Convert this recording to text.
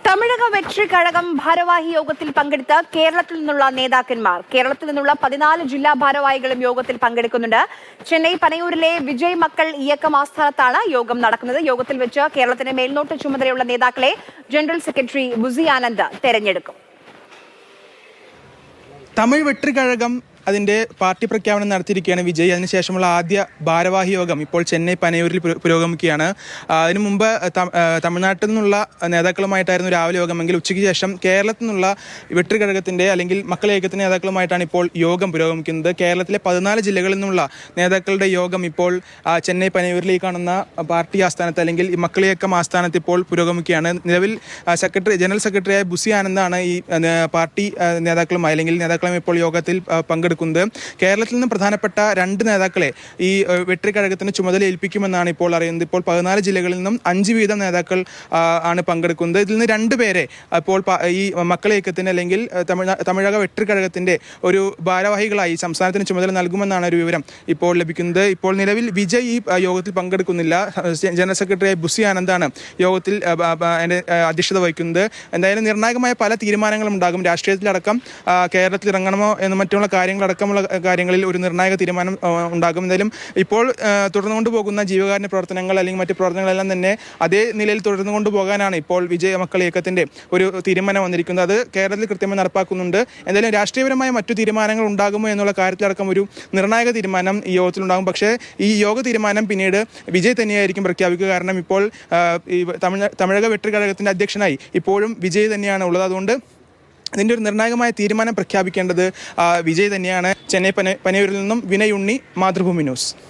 തമിഴക വെട്രി കഴകം ഭാരവാഹി യോഗത്തിൽ പങ്കെടുത്ത കേരളത്തിൽ നിന്നുള്ള നേതാക്കന്മാർ കേരളത്തിൽ നിന്നുള്ള 14 ജില്ലാ ഭാരവാഹികളും യോഗത്തിൽ പങ്കെടുക്കുന്നുണ്ട്. ചെന്നൈ പനയൂരിലെ വിജയ് മക്കൾ ഇയക്കം ആസ്ഥാനത്താണ് യോഗം നടക്കുന്നത്. യോഗത്തിൽ വെച്ച് കേരളത്തിന്റെ മേൽനോട്ട ചുമതലയുള്ള നേതാക്കളെ ജനറൽ സെക്രട്ടറി ബുസി ആനന്ദ് തെരഞ്ഞെടുക്കും. തമിഴ് വെട്രി കഴകം അതിൻ്റെ പാർട്ടി പ്രഖ്യാപനം നടത്തിയിരിക്കുകയാണ് വിജയ്. അതിനുശേഷമുള്ള ആദ്യ ഭാരവാഹി യോഗം ഇപ്പോൾ ചെന്നൈ പനയൂരിൽ പുരോഗമിക്കുകയാണ്. അതിനു മുമ്പ് തമിഴ്നാട്ടിൽ നിന്നുള്ള നേതാക്കളുമായിട്ടായിരുന്നു രാവിലെ യോഗമെങ്കിൽ ഉച്ചയ്ക്ക് ശേഷം കേരളത്തിൽ നിന്നുള്ള വെട്രി കഴകത്തിൻ്റെ അല്ലെങ്കിൽ മക്കളെ ഐക്യത്തിൻ്റെ നേതാക്കളുമായിട്ടാണ് ഇപ്പോൾ യോഗം പുരോഗമിക്കുന്നത്. കേരളത്തിലെ 14 ജില്ലകളിൽ നിന്നുള്ള നേതാക്കളുടെ യോഗം ഇപ്പോൾ ചെന്നൈ പനയൂരിലേക്ക് കാണുന്ന പാർട്ടി ആസ്ഥാനത്ത് അല്ലെങ്കിൽ ഈ മക്കളെ ഐക്യം ആസ്ഥാനത്ത് ഇപ്പോൾ പുരോഗമിക്കുകയാണ്. നിലവിൽ ജനറൽ സെക്രട്ടറിയായ ബുസി ആനന്ദാണ് ഈ പാർട്ടി നേതാക്കളുമായി അല്ലെങ്കിൽ നേതാക്കളുമായി ഇപ്പോൾ യോഗത്തിൽ പങ്കെടുക്കുന്നത്. കേരളത്തിൽ നിന്ന് പ്രധാനപ്പെട്ട 2 നേതാക്കളെ ഈ വെട്രി കഴകത്തിന് ചുമതല ഏൽപ്പിക്കുമെന്നാണ് ഇപ്പോൾ അറിയുന്നത്. ഇപ്പോൾ 14 ജില്ലകളിൽ നിന്നും 5 വീതം നേതാക്കൾ ആണ് പങ്കെടുക്കുന്നത്. ഇതിൽ നിന്ന് 2 പേരെ ഇപ്പോൾ ഈ മക്കളെ ഐക്യത്തിന് അല്ലെങ്കിൽ തമിഴക വെട്രി കഴകത്തിന്റെ ഒരു ഭാരവാഹികളായി സംസ്ഥാനത്തിന് ചുമതല നൽകുമെന്നാണ് ഒരു വിവരം ഇപ്പോൾ ലഭിക്കുന്നത്. ഇപ്പോൾ നിലവിൽ വിജയ് ഈ യോഗത്തിൽ പങ്കെടുക്കുന്നില്ല. ജനറൽ സെക്രട്ടറി ബുസി ആനന്ദാണ് യോഗത്തിൽ അധ്യക്ഷത വഹിക്കുന്നത്. എന്തായാലും നിർണായകമായ പല തീരുമാനങ്ങളും ഉണ്ടാകും. രാഷ്ട്രീയത്തിലടക്കം കേരളത്തിൽ ഇറങ്ങണമോ എന്ന് മറ്റുള്ള അടക്കമുള്ള കാര്യങ്ങളിൽ ഒരു നിർണായക തീരുമാനം ഉണ്ടാകും. എന്തായാലും ഇപ്പോൾ തുടർന്നുകൊണ്ട് പോകുന്ന ജീവകാരുണ്യ പ്രവർത്തനങ്ങൾ അല്ലെങ്കിൽ മറ്റു പ്രവർത്തനങ്ങളെല്ലാം തന്നെ അതേ നിലയിൽ തുടർന്നു കൊണ്ടുപോകാനാണ് ഇപ്പോൾ വിജയ മക്കൾ ഇയക്കത്തിന്റെ ഒരു തീരുമാനം വന്നിരിക്കുന്നത്. അത് കേരളത്തിൽ കൃത്യമായി നടപ്പാക്കുന്നുണ്ട്. എന്തായാലും രാഷ്ട്രീയപരമായ മറ്റു തീരുമാനങ്ങൾ ഉണ്ടാകുമോ എന്നുള്ള കാര്യത്തിലടക്കം ഒരു നിർണായക തീരുമാനം ഈ യോഗത്തിലുണ്ടാകും. പക്ഷേ ഈ യോഗ തീരുമാനം പിന്നീട് വിജയ് തന്നെയായിരിക്കും പ്രഖ്യാപിക്കുക. കാരണം ഇപ്പോൾ ഈ തമിഴക വെട്രി കഴകത്തിന്റെ അധ്യക്ഷനായി ഇപ്പോഴും വിജയ് തന്നെയാണ് ഉള്ളത്. അതുകൊണ്ട് അതിൻ്റെ ഒരു നിർണായകമായ തീരുമാനം പ്രഖ്യാപിക്കേണ്ടത് വിജയ് തന്നെയാണ്. ചെന്നൈ പനയൂരിൽ നിന്നും വിനയ് ഉണ്ണി, മാതൃഭൂമി ന്യൂസ്.